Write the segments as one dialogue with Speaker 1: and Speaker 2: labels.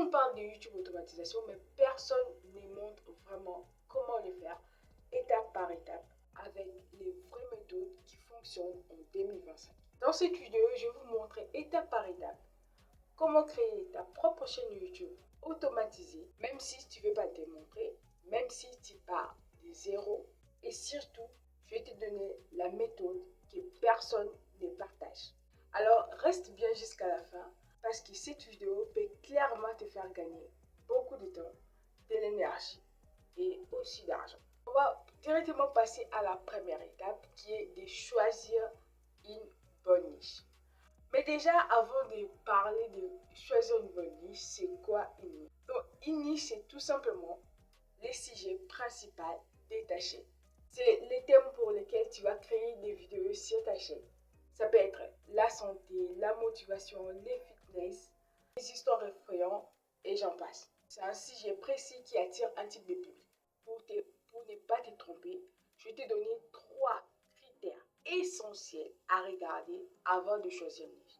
Speaker 1: nous parle de YouTube automatisation, mais personne ne montre vraiment comment le faire étape par étape avec les vraies méthodes qui fonctionnent en 2025. Dans cette vidéo, je vais vous montrer étape par étape comment créer ta propre chaîne YouTube automatisée, même si tu ne veux pas te montrer, même si tu pars de zéro. Et surtout, je vais te donner la méthode que personne ne partage. Alors, reste bien jusqu'à la fin parce que cette vidéo peut clairement te faire gagner beaucoup de temps, de l'énergie et aussi d'argent. On va directement passer à la première étape qui est de choisir une bonne niche. Mais déjà, avant de parler de choisir une bonne niche, c'est quoi une niche? Donc, une niche, c'est tout simplement les sujets principaux de ta chaîne. C'est les thèmes pour lesquels tu vas créer des vidéos sur ta chaîne. Ça peut être la santé, la motivation, les fitness, les histoires effrayantes et j'en passe. C'est un sujet précis qui attire un type de public. Pour ne pas te tromper, je vais te donner 3 critères essentiels à regarder avant de choisir une niche.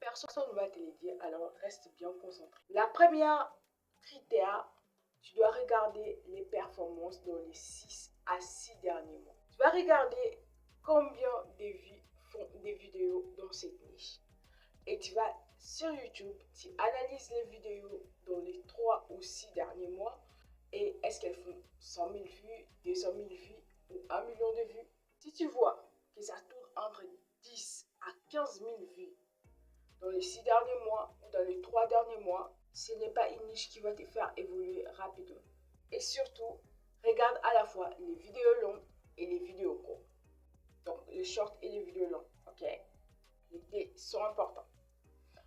Speaker 1: Personne ne va te le dire, alors reste bien concentré. La première critère, tu dois regarder les performances dans les 6 à 6 derniers mois. Tu vas regarder combien de vues font des vidéos dans cette niche. Et tu vas sur YouTube, tu analyses les vidéos dans les 3 ou 6 derniers mois. Et est-ce qu'elles font 100 000 vues, 200 000 vues ou 1 million de vues? Si tu vois que ça tourne entre 10 à 15 000 vues dans les 6 derniers mois ou dans les 3 derniers mois, ce n'est pas une niche qui va te faire évoluer rapidement. Et surtout, regarde à la fois les vidéos longues et les vidéos courtes. Donc, les shorts et les vidéos longues, ok? Les deux sont importants.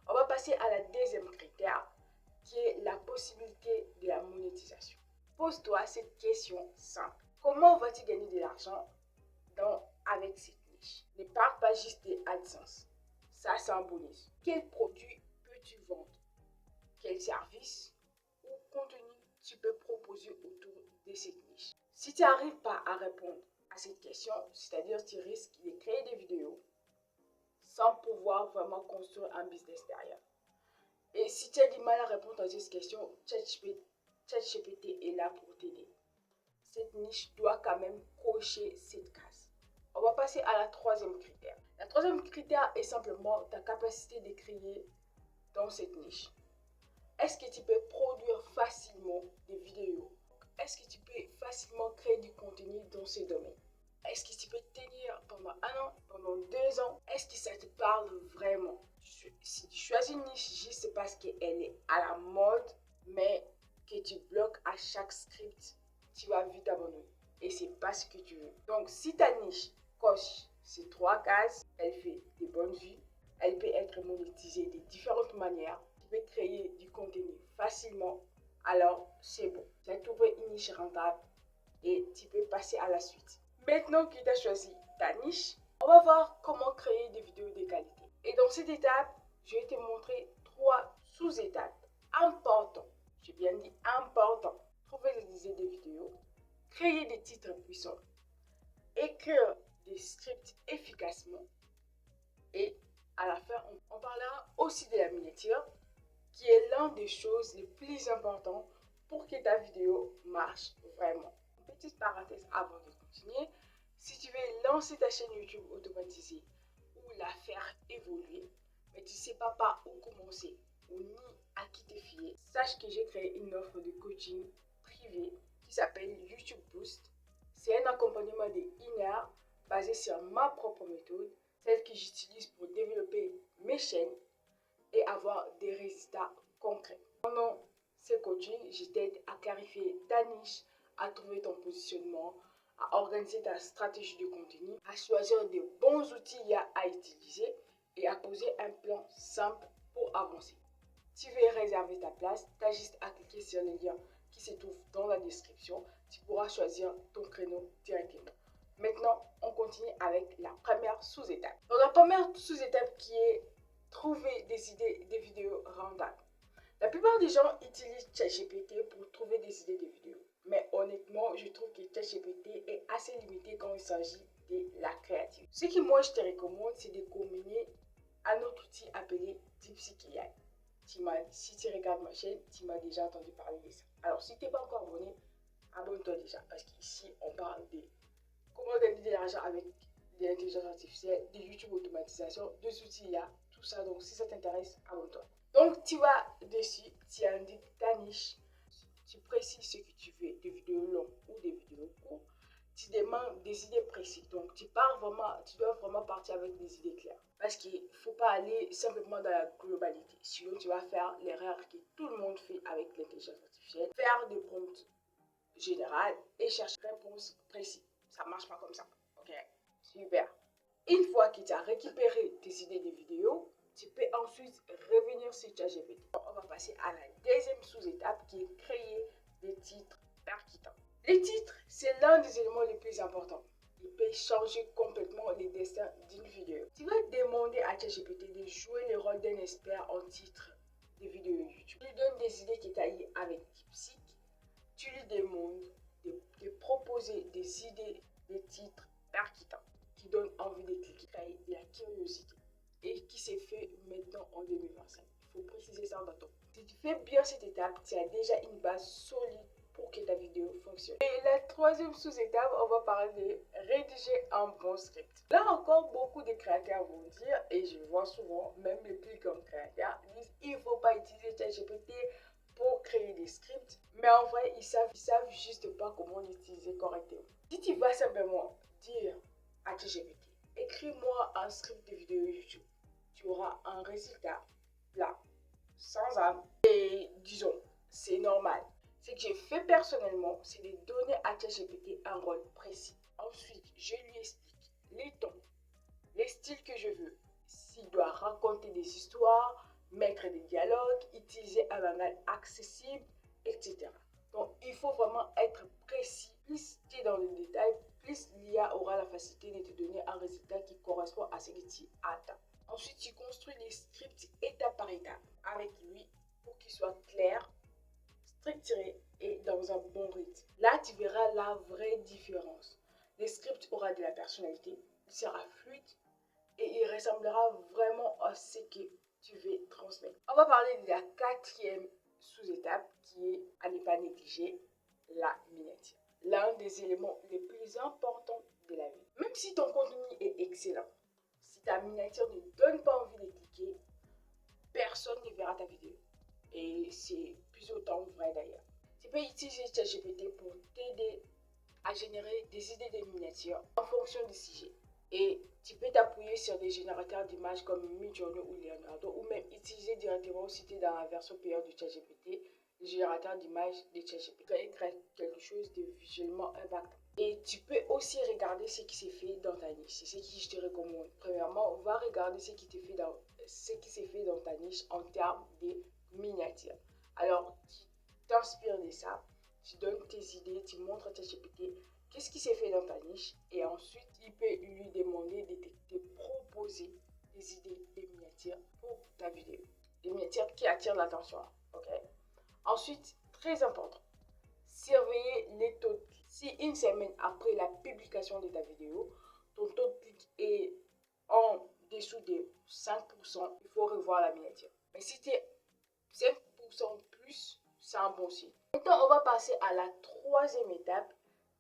Speaker 1: On va passer à la deuxième critère, qui est la possibilité de la monétisation. Pose-toi cette question simple. Comment vas-tu gagner de l'argent avec cette niche? Ne parle pas juste des AdSense. Ça, c'est un bonus. Quel produit peux-tu vendre? Quel service ou contenu tu peux proposer autour de cette niche? Si tu n'arrives pas à répondre à cette question, c'est-à-dire tu risques de créer des vidéos sans pouvoir vraiment construire un business derrière. Et si tu as du mal à répondre à cette question, ChatGPT est là pour t'aider. Cette niche doit quand même cocher cette case. On va passer à la troisième critère. La troisième critère est simplement ta capacité de créer dans cette niche. Est-ce que tu peux produire facilement des vidéos? Est-ce que tu peux facilement créer du contenu dans ce domaine? Est-ce que tu peux tenir pendant 1 an, pendant 2 ans? Est-ce que ça te parle vraiment? Si tu choisis une niche juste parce qu'elle est à la mode, mais que tu bloques à chaque script, tu vas vite abandonner. Et c'est pas ce que tu veux. Donc, si ta niche coche ces 3 cases, elle fait des bonnes vues, elle peut être monétisée de différentes manières, tu peux créer du contenu facilement, alors c'est bon. Tu as trouvé une niche rentable et tu peux passer à la suite. Maintenant que tu as choisi ta niche, on va voir comment créer des vidéos de qualité. Et dans cette étape, je vais te montrer 3 sous-étapes importantes. J'ai bien dit important. Trouver les idées de vidéos, créer des titres puissants, écrire des scripts efficacement et à la fin, on parlera aussi de la miniature qui est l'une des choses les plus importantes pour que ta vidéo marche vraiment. Une petite parenthèse avant de continuer. Si tu veux lancer ta chaîne YouTube automatisée ou la faire évoluer, mais tu ne sais pas par où commencer ou ni à qui te fier, sache que j'ai créé une offre de coaching privé qui s'appelle YouTube Boost. C'est un accompagnement de 1 heure basé sur ma propre méthode, celle que j'utilise pour développer mes chaînes et avoir des résultats concrets. Pendant ce coaching, je t'aide à clarifier ta niche, à trouver ton positionnement, à organiser ta stratégie de contenu, à choisir de bons outils à utiliser et à poser un plan simple pour avancer. Tu veux réserver ta place, tu as juste à cliquer sur le lien qui se trouve dans la description. Tu pourras choisir ton créneau directement. Maintenant, on continue avec la première sous-étape. Donc, la première sous-étape qui est trouver des idées de vidéos rendables. La plupart des gens utilisent ChatGPT pour trouver des idées de vidéos. Mais honnêtement, je trouve que ChatGPT est assez limité quand il s'agit de la créativité. Ce que moi je te recommande, c'est de combiner un autre outil appelé DeepSeek AI. Si tu regardes ma chaîne, tu m'as déjà entendu parler de ça. Alors, si tu n'es pas encore abonné, abonne-toi déjà. Parce qu'ici, on parle de comment gagner de l'argent avec de l'intelligence artificielle, de YouTube automatisation, des outils IA, tout ça. Donc, si ça t'intéresse, abonne-toi. Donc, tu vas dessus, tu indiques ta niche, tu précises ce que tu veux, des vidéos longues ou des vidéos courtes. Tu demandes des idées précises. Donc, tu dois vraiment partir avec des idées claires. Parce qu'il ne faut pas aller simplement dans la globalité. Sinon, tu vas faire l'erreur que tout le monde fait avec l'intelligence artificielle. Faire des prompts générales et chercher une réponse précise. Ça ne marche pas comme ça. Ok? Super. Une fois que tu as récupéré tes idées de vidéos, tu peux ensuite revenir sur ChatGPT. On va passer à la deuxième sous-étape qui est créer des titres percutants. Les titres, c'est l'un des éléments les plus importants. Il peut changer complètement les destins d'une vidéo. Tu vas demander à ChatGPT de jouer le rôle d'un expert en titre de vidéos YouTube. Tu lui donnes des idées qui taillent avec DeepSeek. Tu lui demandes de proposer des idées, des titres percutants qui donnent envie de cliquer, de la curiosité et qui s'est fait maintenant en 2025. Il faut préciser ça dans ton. Si tu fais bien cette étape, tu as déjà une base solide pour que ta vidéo fonctionne. Et la troisième sous-étape, on va parler de rédiger un bon script. Là encore, beaucoup de créateurs vont dire, et je vois souvent, même les plus grands créateurs disent, il ne faut pas utiliser ChatGPT pour créer des scripts, mais en vrai, ils savent juste pas comment l'utiliser correctement. Si tu vas simplement dire à ChatGPT, écris-moi un script de vidéo YouTube, tu auras un résultat là, sans âme, et disons, c'est normal. Ce que j'ai fait personnellement, c'est de donner à ChatGPT un rôle précis. Ensuite, je lui explique les tons, les styles que je veux, s'il doit raconter des histoires, mettre des dialogues, utiliser un langage accessible, etc. Donc, il faut vraiment être précis. Plus tu es dans le détail, plus l'IA aura la facilité de te donner un résultat qui correspond à ce que tu attends. Ensuite, tu construis les scripts étape par étape avec lui pour qu'il soit clair, structuré et dans un bon rythme. Là, tu verras la vraie différence. Le script aura de la personnalité, il sera fluide et il ressemblera vraiment à ce que tu veux transmettre. On va parler de la quatrième sous-étape qui est à ne pas négliger, la miniature. L'un des éléments les plus importants de la vie. Même si ton contenu est excellent, si ta miniature ne donne pas envie de cliquer, personne ne verra ta vidéo. Et c'est plus autant vrai d'ailleurs. Tu peux utiliser ChatGPT pour t'aider à générer des idées de miniatures en fonction du sujet. Et tu peux t'appuyer sur des générateurs d'images comme Midjourney ou Leonardo ou même utiliser directement cité dans la version payante de ChatGPT, le générateur d'images de ChatGPT. Tu crée quelque chose de visuellement impactant. Et tu peux aussi regarder ce qui s'est fait dans ta niche. C'est ce que je te recommande. Premièrement, on va regarder ce qui s'est fait dans ta niche en termes de miniatures. Alors, tu t'inspires de ça, tu donnes tes idées, tu montres à ChatGPT qu'est-ce qui s'est fait dans ta niche et ensuite, il peut lui demander de proposer des idées, des miniatures pour ta vidéo. Des miniatures qui attirent l'attention. Ok? Ensuite, très important, surveiller les taux de clics. Si une semaine après la publication de ta vidéo, ton taux de clic est en dessous de 5%, il faut revoir la miniature. Mais si tu es 5% plus, c'est un bon signe. Maintenant, on va passer à la troisième étape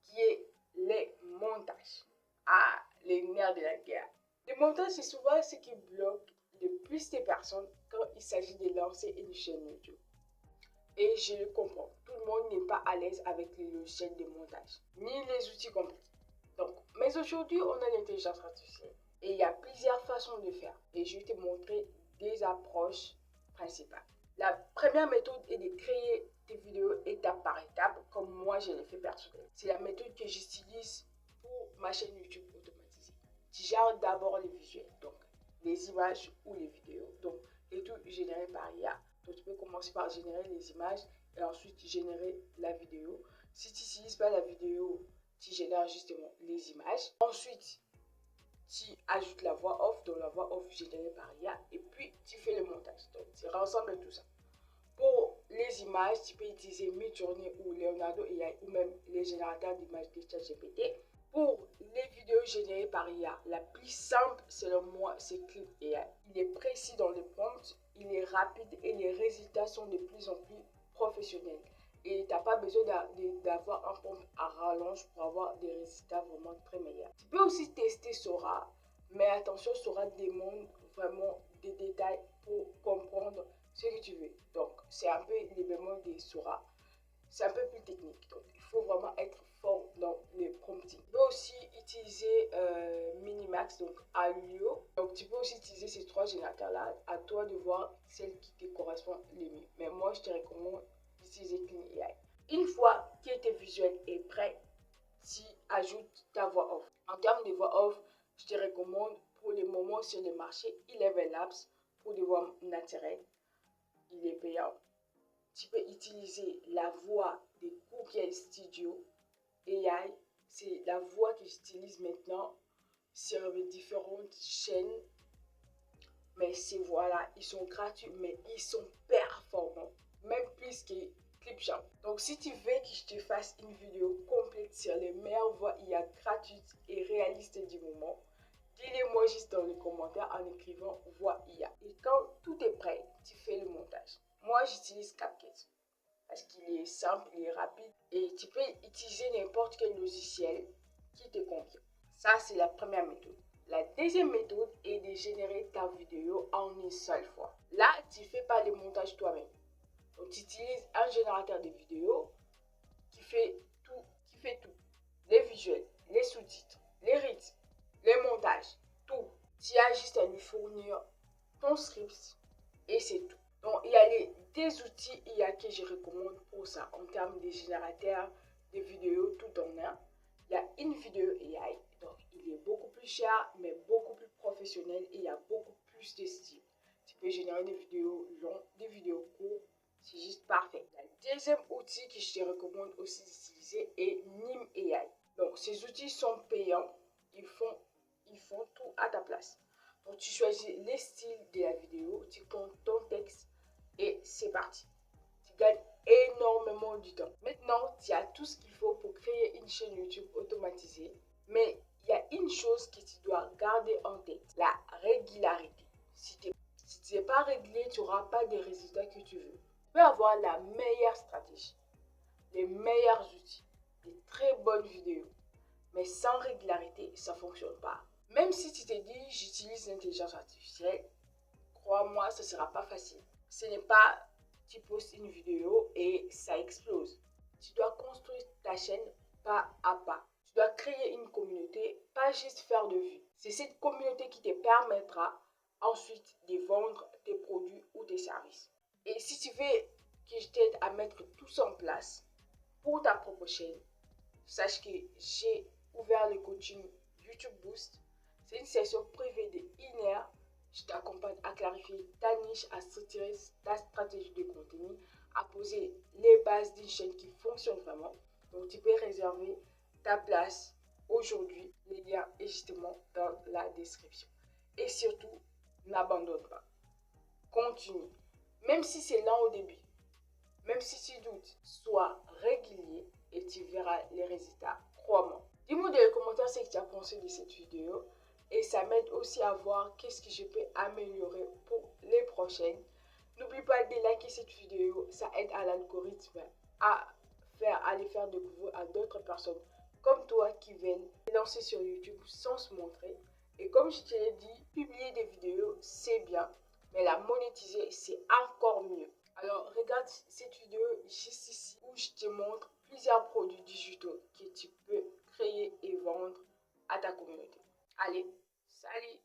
Speaker 1: qui est les montages. Ah, les nerfs de la guerre. Les montages, c'est souvent ce qui bloque le plus de personnes quand il s'agit de lancer une chaîne YouTube. Et je le comprends, tout le monde n'est pas à l'aise avec les logiciels de montage, ni les outils compliqués. Donc, mais aujourd'hui, on a l'intelligence artificielle et il y a plusieurs façons de faire. Et je vais te montrer des approches principales. La première méthode est de créer des vidéos étape par étape, comme moi je l'ai fait personnellement. C'est la méthode que j'utilise pour ma chaîne YouTube automatisée. Tu gères d'abord les visuels, donc les images ou les vidéos, donc les tout générés par IA. Donc tu peux commencer par générer les images et ensuite générer la vidéo. Si tu n'utilises pas la vidéo, tu génères justement les images. Ensuite, tu ajoutes la voix off, donc la voix off générée par IA, et puis tu fais le montage. Donc tu rassembles tout ça. Pour les images, tu peux utiliser Midjourney ou Leonardo AI ou même les générateurs d'images de ChatGPT. Pour les vidéos générées par IA, la plus simple selon moi, c'est Clip AI. Il est précis dans les prompts il est rapide et les résultats sont de plus en plus professionnels. Et tu n'as pas besoin d'avoir un prompt à rallonge pour avoir des résultats vraiment très meilleurs. Tu peux aussi tester Sora, mais attention, Sora demande vraiment des détails pour comprendre ce que tu veux. Donc, c'est un peu les bémols de Sora. C'est un peu plus technique. Donc, il faut vraiment être fort dans les prompting. Tu peux aussi utiliser Minimax, donc Alio. Donc, tu peux aussi utiliser ces trois générateurs-là. À toi de voir celle qui te correspond le mieux. Mais moi, je te recommande d'utiliser Clean AI. Une fois que tes visuels est prêt, tu ajoutes ta voix off. En termes de voix off, je te recommande pour le moment sur le marché Eleven Labs pour des voix naturelles. Il est payant. Tu peux utiliser la voix de Google Studio AI. C'est la voix que j'utilise maintenant sur les différentes chaînes. Mais ces voix-là, ils sont gratuits, mais ils sont performants. Même plus que Clipchamp. Donc, si tu veux que je te fasse une vidéo complète sur les meilleures voix IA gratuites et réalistes du moment, dis-le-moi juste dans les commentaires en écrivant voix IA. Et quand tout est prêt, tu fais le montage. Moi, j'utilise CapCut parce qu'il est simple, il est rapide et tu peux utiliser n'importe quel logiciel qui te convient. Ça, c'est la première méthode. La deuxième méthode est de générer ta vidéo en une seule fois. Là, tu ne fais pas le montage toi-même. Donc, tu utilises un générateur de vidéos qui fait tout. Les visuels, les sous-titres, les rythmes, les montages, tout. Tu as juste à lui fournir ton script et c'est tout. Donc, il y a des outils IA que je recommande pour ça en termes de générateurs de vidéos tout en un. Il y a InVideo AI, donc il est beaucoup plus cher mais beaucoup plus professionnel et il y a beaucoup plus de style. Tu peux générer des vidéos longues, des vidéos courtes, c'est juste parfait. Le deuxième outil que je te recommande aussi d'utiliser est Nim AI. Donc ces outils sont payants, ils font tout à ta place. Donc tu choisis les styles de la vidéo, tu comptes ton texte et c'est parti. Tu gagnes énormément du temps. Maintenant, tu as tout ce qu'il faut pour créer une chaîne YouTube automatisée. Mais il y a une chose que tu dois garder en tête, la régularité. Si tu n'es pas régulier, tu n'auras pas des résultats que tu veux. Tu peux avoir la meilleure stratégie, les meilleurs outils, des très bonnes vidéos. Mais sans régularité, ça ne fonctionne pas. Même si tu te dis, j'utilise l'intelligence artificielle, crois-moi, ce ne sera pas facile. Ce n'est pas, tu postes une vidéo et ça explose. Tu dois construire ta chaîne pas à pas. Tu dois créer une communauté, pas juste faire de vues. C'est cette communauté qui te permettra ensuite de vendre tes produits ou tes services. Et si tu veux que je t'aide à mettre tout ça en place pour ta propre chaîne, sache que j'ai ouvert le coaching YouTube Boost. C'est une session privée de 1 heure. Je t'accompagne à clarifier ta niche, à structurer ta stratégie de contenu, à poser les bases d'une chaîne qui fonctionne vraiment. Donc, tu peux réserver ta place aujourd'hui. Le lien est justement dans la description. Et surtout, n'abandonne pas. Continue. Même si c'est lent au début, même si tu doutes, sois régulier et tu verras les résultats. Crois-moi. Dis-moi dans les commentaires ce que tu as pensé de cette vidéo. Et ça m'aide aussi à voir qu'est-ce que je peux améliorer pour les prochaines. N'oublie pas de liker cette vidéo, ça aide à l'algorithme à les faire découvrir à d'autres personnes comme toi qui viennent lancer sur YouTube sans se montrer. Et comme je te l'ai dit, publier des vidéos, c'est bien, mais la monétiser, c'est encore mieux. Alors, regarde cette vidéo juste ici où je te montre plusieurs produits digitaux que tu peux créer et vendre à ta communauté. Allez, salut!